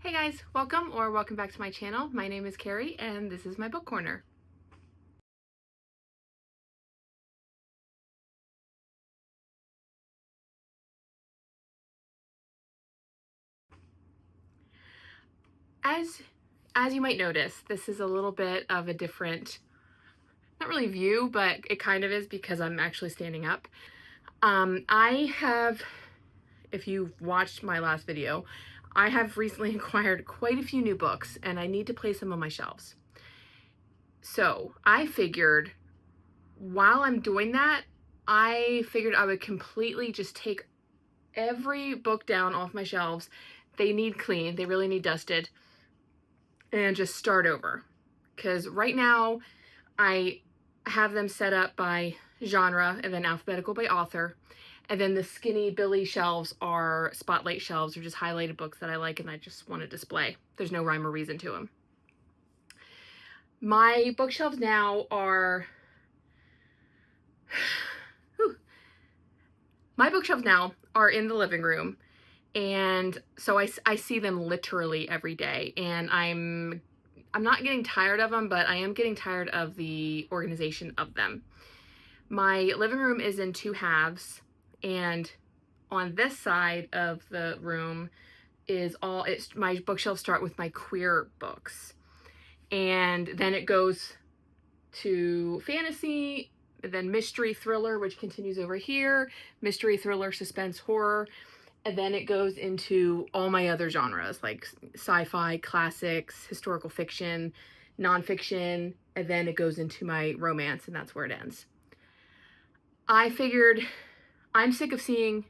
Hey guys, welcome back to my channel. My name is Carrie and this is my book corner. As you might notice, this is a little bit of a different, not really view, but it kind of is because I'm actually standing up. I have, if you've watched my last video, I have recently acquired quite a few new books and I need to place them on my shelves. So I figured while I'm doing that, I figured I would completely just take every book down off my shelves. They need cleaned, they really need dusted, and just start over. Because right now I have them set up by genre and then alphabetical by author. And then the skinny Billy shelves are spotlight shelves, or just highlighted books that I like and I just want to display. There's no rhyme or reason to them. My bookshelves now are in the living room, and so I see them literally every day, and I'm not getting tired of them, but I am getting tired of the organization of them. My living room is in two halves, and on this side of the room is my bookshelves start with my queer books, and then it goes to fantasy, then mystery thriller, which continues over here, mystery thriller, suspense, horror, and then it goes into all my other genres like sci-fi, classics, historical fiction, nonfiction, and then it goes into my romance, and that's where it ends. I figured I'm sick of seeing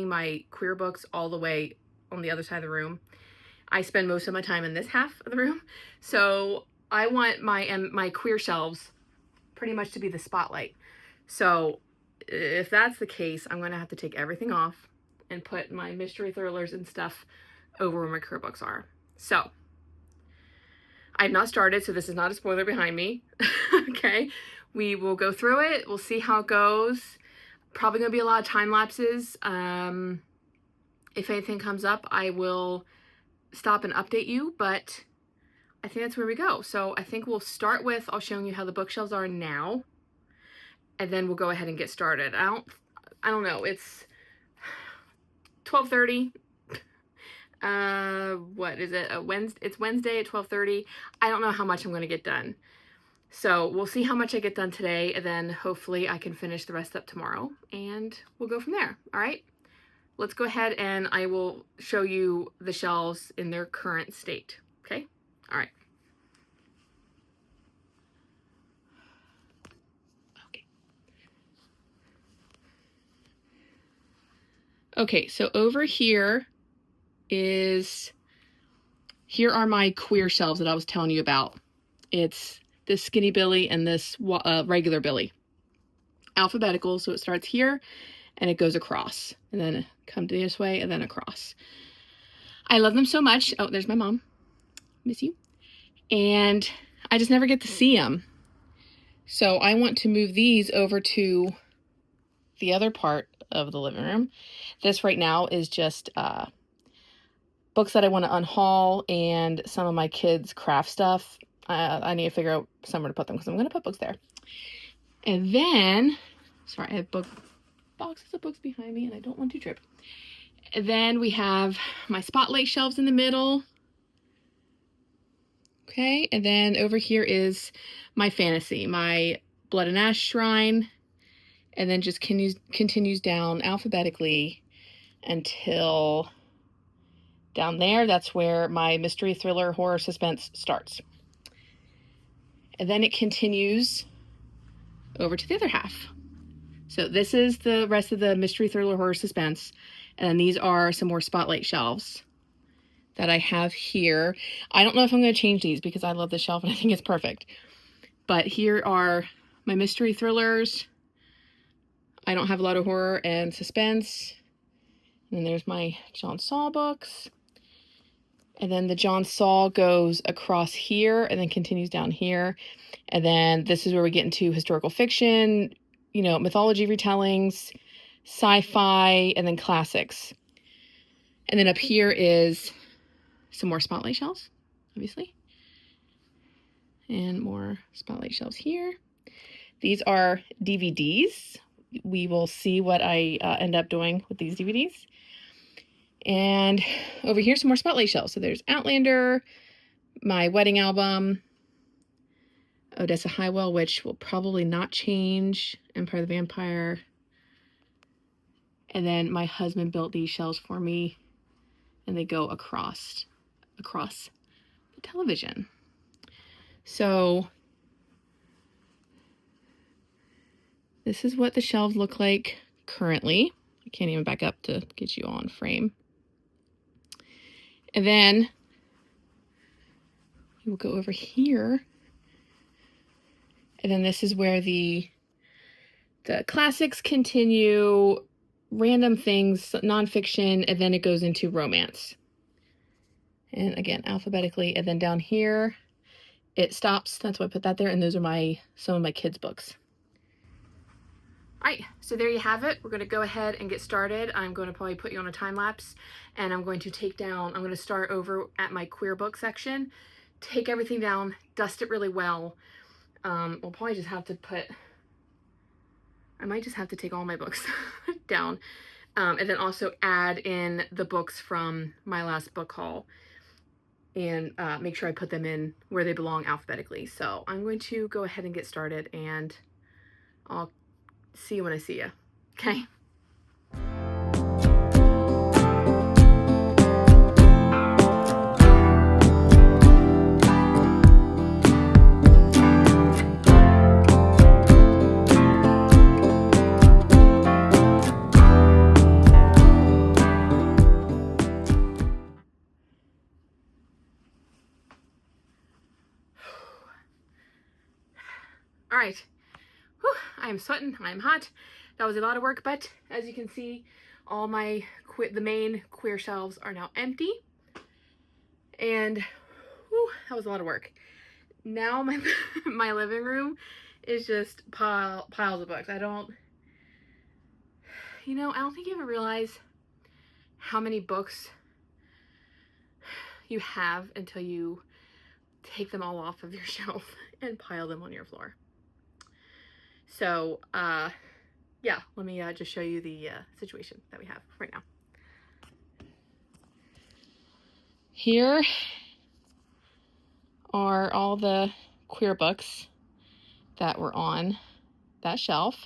my queer books all the way on the other side of the room. I spend most of my time in this half of the room, so I want my queer shelves pretty much to be the spotlight. So if that's the case, I'm going to have to take everything off and put my mystery thrillers and stuff over where my queer books are. So I've not started, so this is not a spoiler behind me. Okay, we will go through it. We'll see how it goes. Probably going to be a lot of time lapses. If anything comes up, I will stop and update you, but I think that's where we go. So I think we'll start with, I'll show you how the bookshelves are now, and then we'll go ahead and get started. I don't know, it's 12:30. What is it? It's Wednesday at 12:30. I don't know how much I'm going to get done. So we'll see how much I get done today, and then hopefully I can finish the rest up tomorrow, and we'll go from there. All right, let's go ahead and I will show you the shelves in their current state. Okay. All right. Okay, so over here are my queer shelves that I was telling you about. It's this skinny Billy and this regular Billy. Alphabetical, so it starts here and it goes across, and then come this way and then across. I love them so much. Oh, there's my mom. Miss you. And I just never get to see them. So I want to move these over to the other part of the living room. This right now is just books that I want to unhaul and some of my kids' craft stuff. I need to figure out somewhere to put them because I'm going to put books there. And then, sorry, I have boxes of books behind me and I don't want to trip. And then we have my spotlight shelves in the middle. Okay, and then over here is my fantasy, my Blood and Ash Shrine, and then just continues down alphabetically until down there. That's where my mystery thriller horror suspense starts. And then it continues over to the other half. So this is the rest of the mystery thriller horror suspense, and then these are some more spotlight shelves that I have here. I don't know if I'm going to change these because I love this shelf and I think it's perfect. But here are my mystery thrillers. I don't have a lot of horror and suspense. And then there's my John Saul books. And then the John Saul goes across here and then continues down here. And then this is where we get into historical fiction, you know, mythology retellings, sci-fi, and then classics. And then up here is some more spotlight shelves, obviously. And more spotlight shelves here. These are DVDs. We will see what I end up doing with these DVDs. And over here, some more spotlight shelves. So there's Outlander, my wedding album, Odessa Highwell, which will probably not change, Empire of the Vampire. And then my husband built these shelves for me, and they go across the television. So this is what the shelves look like currently. I can't even back up to get you on frame. And then we will go over here. And then this is where the classics continue, random things, nonfiction, and then it goes into romance. And again, alphabetically. And then down here, it stops. That's why I put that there. And those are some of my kids' books. All right, so there you have it. We're going to go ahead and get started. I'm going to probably put you on a time lapse, and I'm going to I'm going to start over at my queer book section, take everything down, dust it really well. We'll probably just have to I might just have to take all my books down, and then also add in the books from my last book haul, and make sure I put them in where they belong alphabetically. So I'm going to go ahead and get started, and I'll see you when I see you. Okay. All right. Whew, I am sweating, I am hot. That was a lot of work, but as you can see, all the main queer shelves are now empty. And whew, that was a lot of work. Now my living room is just piles of books. I don't think you ever realize how many books you have until you take them all off of your shelf and pile them on your floor. So, yeah, let me just show you the situation that we have right now. Here are all the queer books that were on that shelf.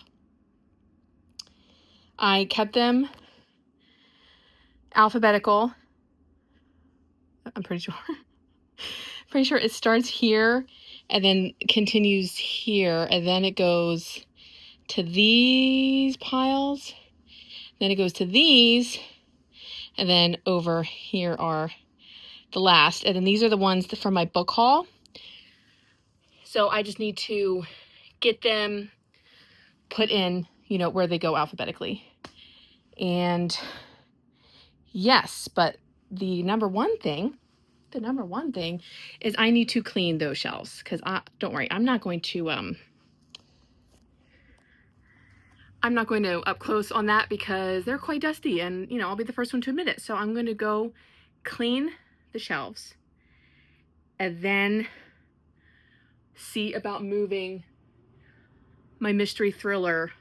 I kept them alphabetical. I'm pretty sure. Pretty sure it starts here and then continues here, and then it goes to these piles, then it goes to these, and then over here are the last, and then these are the ones from my book haul. So I just need to get them put in, where they go alphabetically. And yes, but the number one thing is I need to clean those shelves, because don't worry, I'm not going to up close on that because they're quite dusty, and I'll be the first one to admit it. So I'm going to go clean the shelves and then see about moving my mystery thriller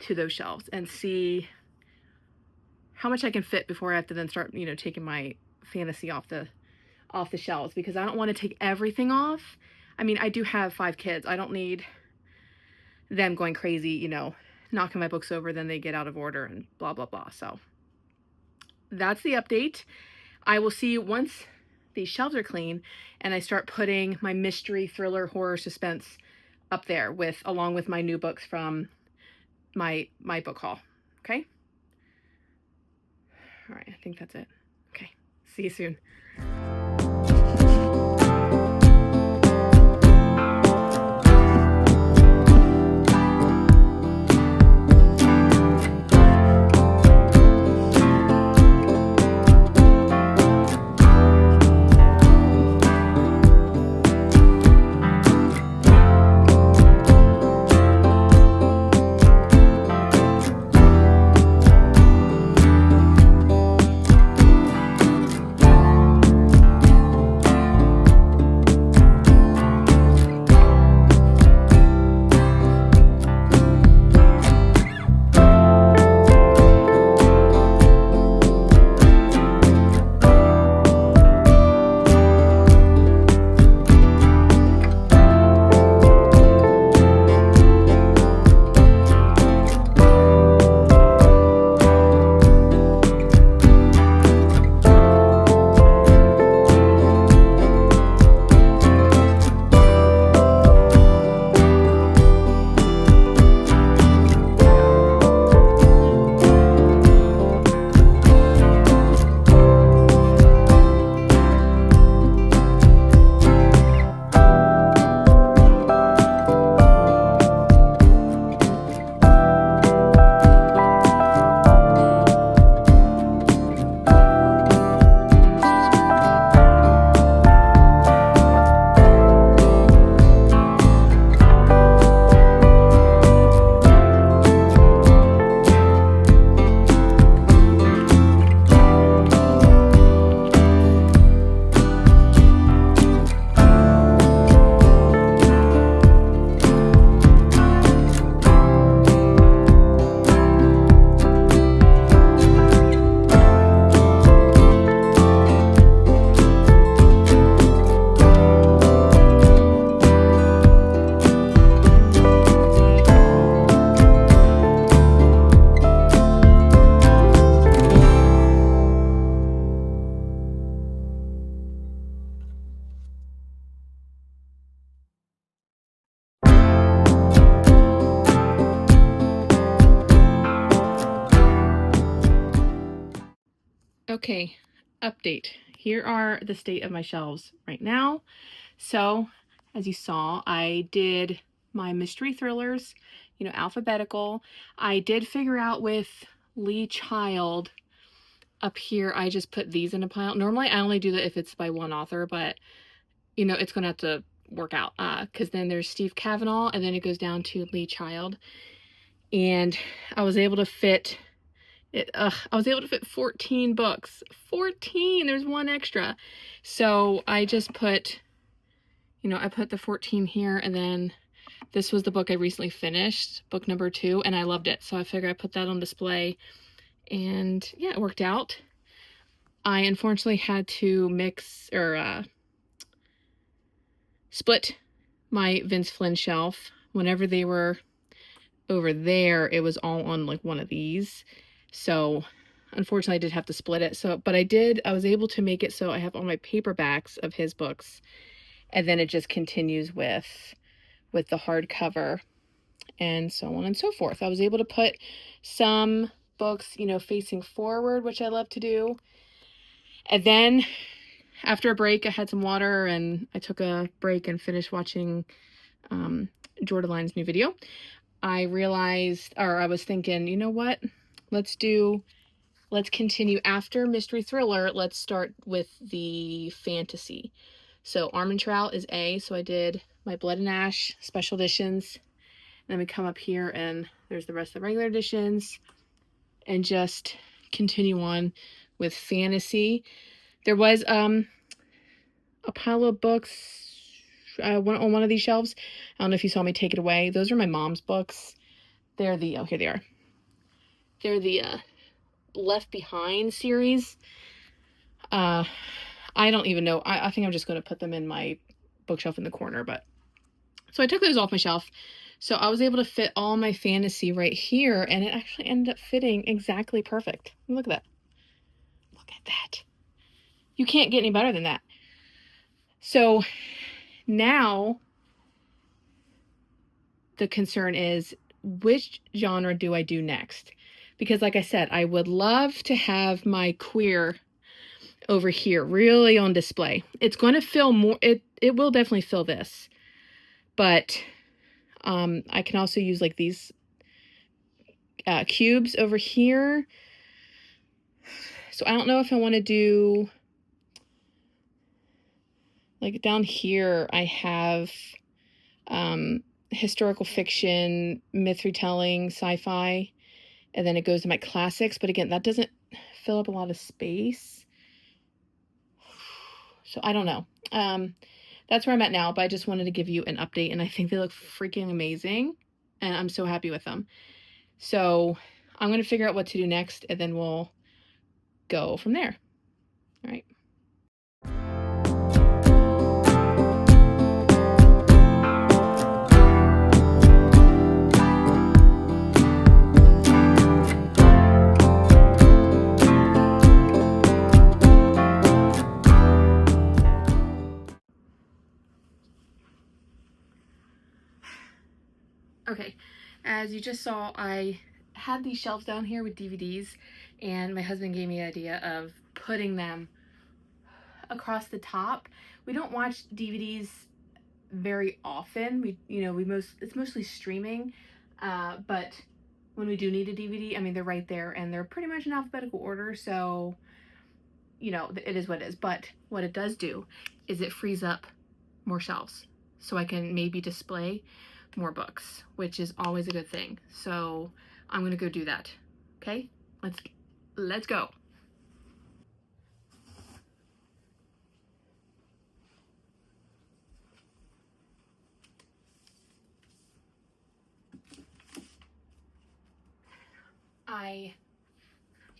to those shelves and see how much I can fit before I have to then start, taking my fantasy off the shelves, because I don't want to take everything off. I mean, I do have 5 kids. I don't need them going crazy, knocking my books over, then they get out of order and blah, blah, blah. So that's the update. I will see you once these shelves are clean and I start putting my mystery, thriller, horror, suspense up there along with my new books from my book haul. Okay? All right, I think that's it. Okay, see you soon. Okay, update. Here are the state of my shelves right now. So, as you saw, I did my mystery thrillers, alphabetical. I did figure out with Lee Child up here, I just put these in a pile. Normally, I only do that if it's by one author, but, it's going to have to work out. Because then there's Steve Kavanaugh, and then it goes down to Lee Child. And I was able to fit... I was able to fit 14 books. 14! There's one extra. So I just put, I put the 14 here, and then this was the book I recently finished, book number 2, and I loved it. So I figured I'd put that on display, and yeah, it worked out. I unfortunately had to mix, or split my Vince Flynn shelf. Whenever they were over there, it was all on like one of these. So unfortunately I did have to split it. But I was able to make it so I have all my paperbacks of his books, and then it just continues with the hardcover and so on and so forth. I was able to put some books, facing forward, which I love to do. And then after a break, I had some water and I took a break and finished watching Jordaline's new video. I was thinking, you know what? Let's continue after mystery thriller. Let's start with the fantasy. So Armentrout is A. So I did my Blood and Ash special editions. And then we come up here and there's the rest of the regular editions, and just continue on with fantasy. There was a pile of books on one of these shelves. I don't know if you saw me take it away. Those are my mom's books. Here they are. They're the Left Behind series. I don't even know. I think I'm just going to put them in my bookshelf in the corner. But so I took those off my shelf. So I was able to fit all my fantasy right here, and it actually ended up fitting exactly perfect. Look at that. Look at that. You can't get any better than that. So now the concern is, which genre do I do next? Because like I said, I would love to have my queer over here really on display. It's going to fill more. It will definitely fill this. But I can also use like these cubes over here. So I don't know if I want to do, like down here I have historical fiction, myth retelling, sci-fi, and then it goes to my classics. But again, that doesn't fill up a lot of space. So I don't know. That's where I'm at now, but I just wanted to give you an update, and I think they look freaking amazing, and I'm so happy with them. So I'm going to figure out what to do next, and then we'll go from there. All right. Okay, as you just saw, I had these shelves down here with DVDs, and my husband gave me the idea of putting them across the top. We don't watch DVDs very often. It's mostly streaming, but when we do need a DVD, I mean, they're right there, and they're pretty much in alphabetical order, so, it is what it is. But what it does do is it frees up more shelves, so I can maybe display more books, which is always a good thing. So I'm gonna go do that. Okay, let's go.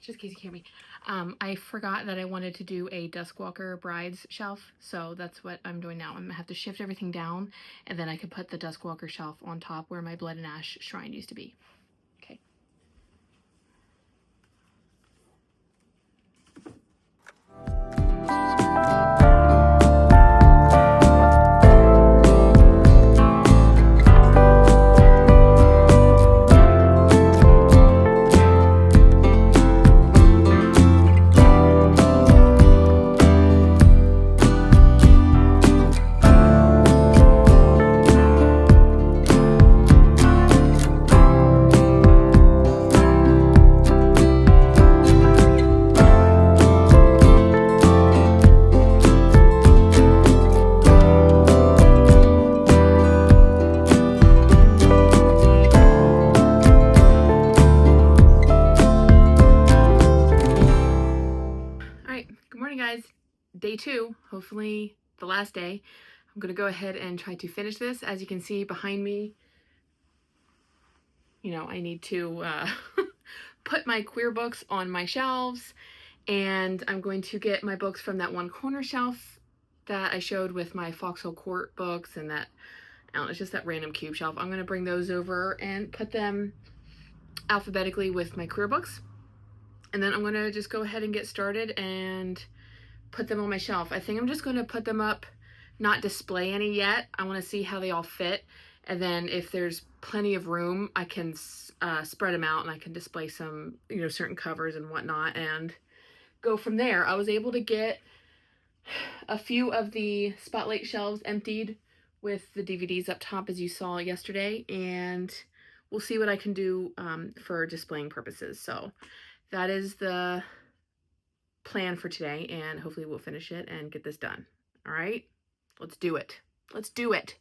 Just in case you hear me, I forgot that I wanted to do a Duskwalker Brides shelf, so that's what I'm doing now. I'm gonna have to shift everything down, and then I could put the Duskwalker shelf on top where my Blood and Ash shrine used to be. Okay. day 2, hopefully the last day. I'm gonna go ahead and try to finish this. As you can see behind me, you know, I need to put my queer books on my shelves, and I'm going to get my books from that one corner shelf that I showed with my Foxhole Court books and that, I don't know, it's just that random cube shelf. I'm gonna bring those over and put them alphabetically with my queer books. And then I'm gonna just go ahead and get started and put them on my shelf. I think I'm just gonna put them up, not display any yet. I wanna see how they all fit. And then if there's plenty of room, I can spread them out and I can display some, you know, certain covers and whatnot and go from there. I was able to get a few of the spotlight shelves emptied with the DVDs up top, as you saw yesterday, and we'll see what I can do for displaying purposes. So that is the plan for today, and hopefully we'll finish it and get this done. All right, let's do it. Let's do it.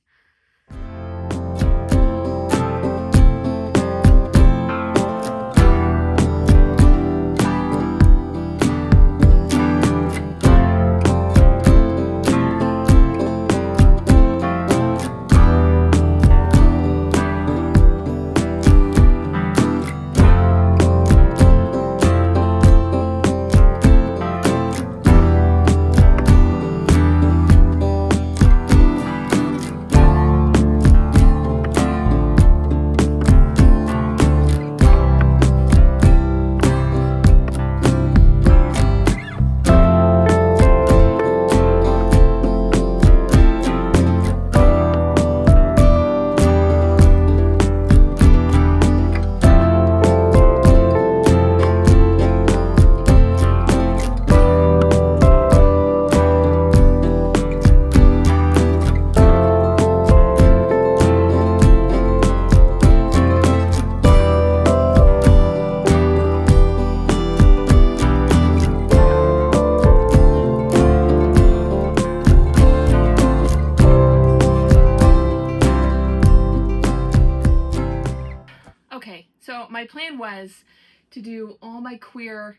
Okay, so my plan was to do all my queer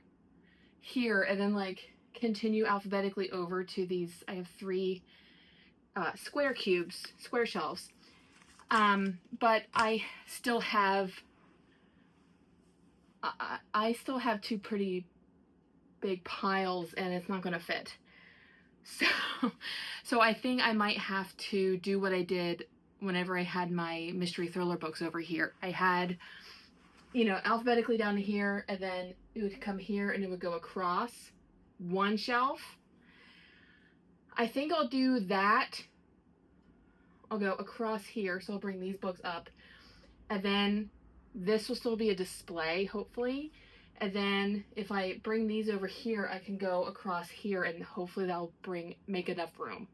here and then like continue alphabetically over to these. I have 3 square cubes, square shelves. But I still have I still have 2 pretty big piles and it's not gonna fit. So I think I might have to do what I did whenever I had my mystery thriller books over here. I had, you know, alphabetically down here, and then it would come here and it would go across one shelf. I think I'll do that. I'll go across here, so I'll bring these books up, and then this will still be a display, hopefully. And then if I bring these over here, I can go across here, and hopefully that'll make enough room.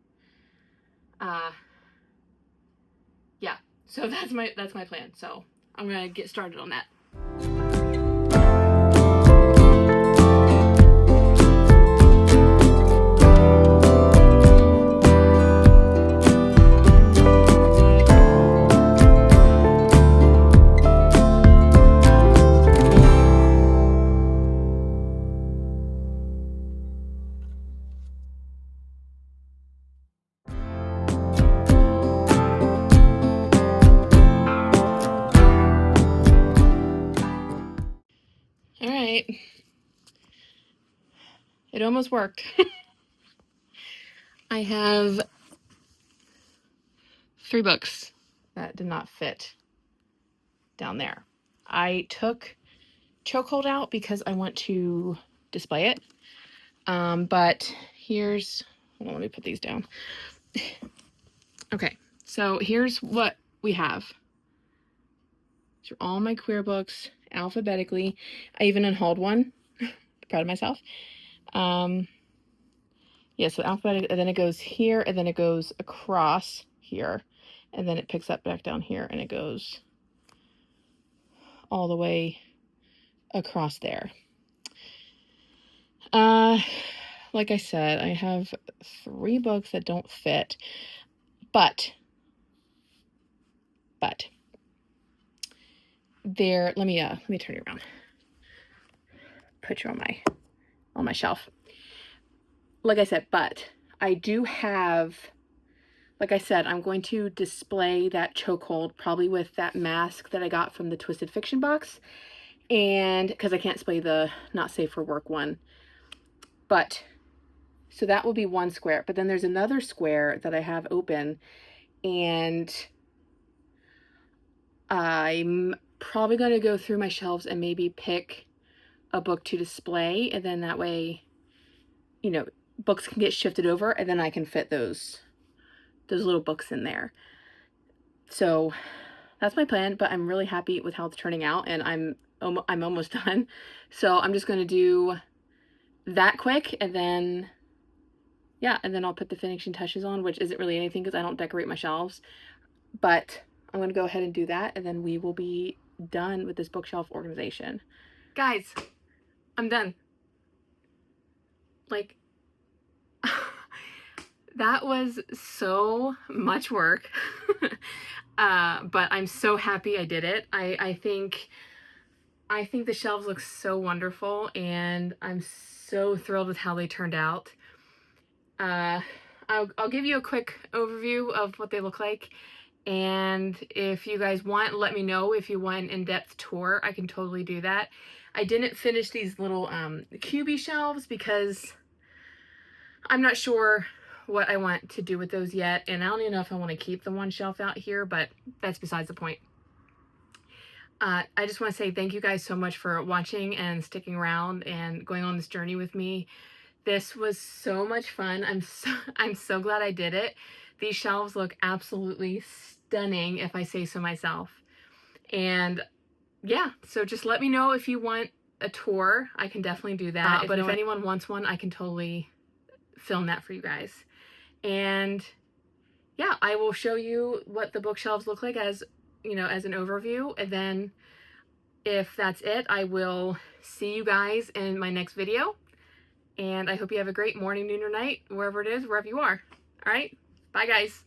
Yeah, so that's my plan. So I'm gonna get started on that. All right, it almost worked. I have 3 books that did not fit down there. I took Chokehold out because I want to display it. But here's, hold on, let me put these down. Okay, so here's what we have. These are all my queer books alphabetically. I even unhauled one. Proud of myself. Yeah, so alphabetic, and then it goes here, and then it goes across here, and then it picks up back down here, and it goes all the way across there. Like I said, I have 3 books that don't fit, but they're, let me turn you around. Put you on my shelf. like I said, but I do have, like I said, I'm going to display that chokehold probably with that mask that I got from the Twisted Fiction box. And because I can't display the not safe for work one. But so that will be one square. But then there's another square that I have open, and I'm probably going to go through my shelves and maybe pick a book to display, and then that way, you know, books can get shifted over, and then I can fit those little books in there. So that's my plan, but I'm really happy with how it's turning out, and I'm almost done. So I'm just going to do that quick, and then yeah, and then I'll put the finishing touches on, which isn't really anything because I don't decorate my shelves. But I'm going to go ahead and do that, and then we will be done with this bookshelf organization. Guys, I'm done. Like, that was so much work. But I'm so happy I did it. I think the shelves look so wonderful, and I'm so thrilled with how they turned out. I'll give you a quick overview of what they look like, and if you guys want, let me know if you want an in-depth tour. I can totally do that. I didn't finish these little cubie shelves because I'm not sure what I want to do with those yet, and I don't even know if I want to keep the one shelf out here, but that's besides the point. I just want to say thank you guys so much for watching and sticking around and going on this journey with me. This was so much fun. I'm so glad I did it. These shelves look absolutely stunning, if I say so myself. And yeah, so just let me know if you want a tour. I can definitely do that. But if anyone wants one, I can totally film that for you guys. And yeah, I will show you what the bookshelves look like as, you know, as an overview. And then if that's it, I will see you guys in my next video. And I hope you have a great morning, noon, or night, wherever it is, wherever you are. All right, bye guys.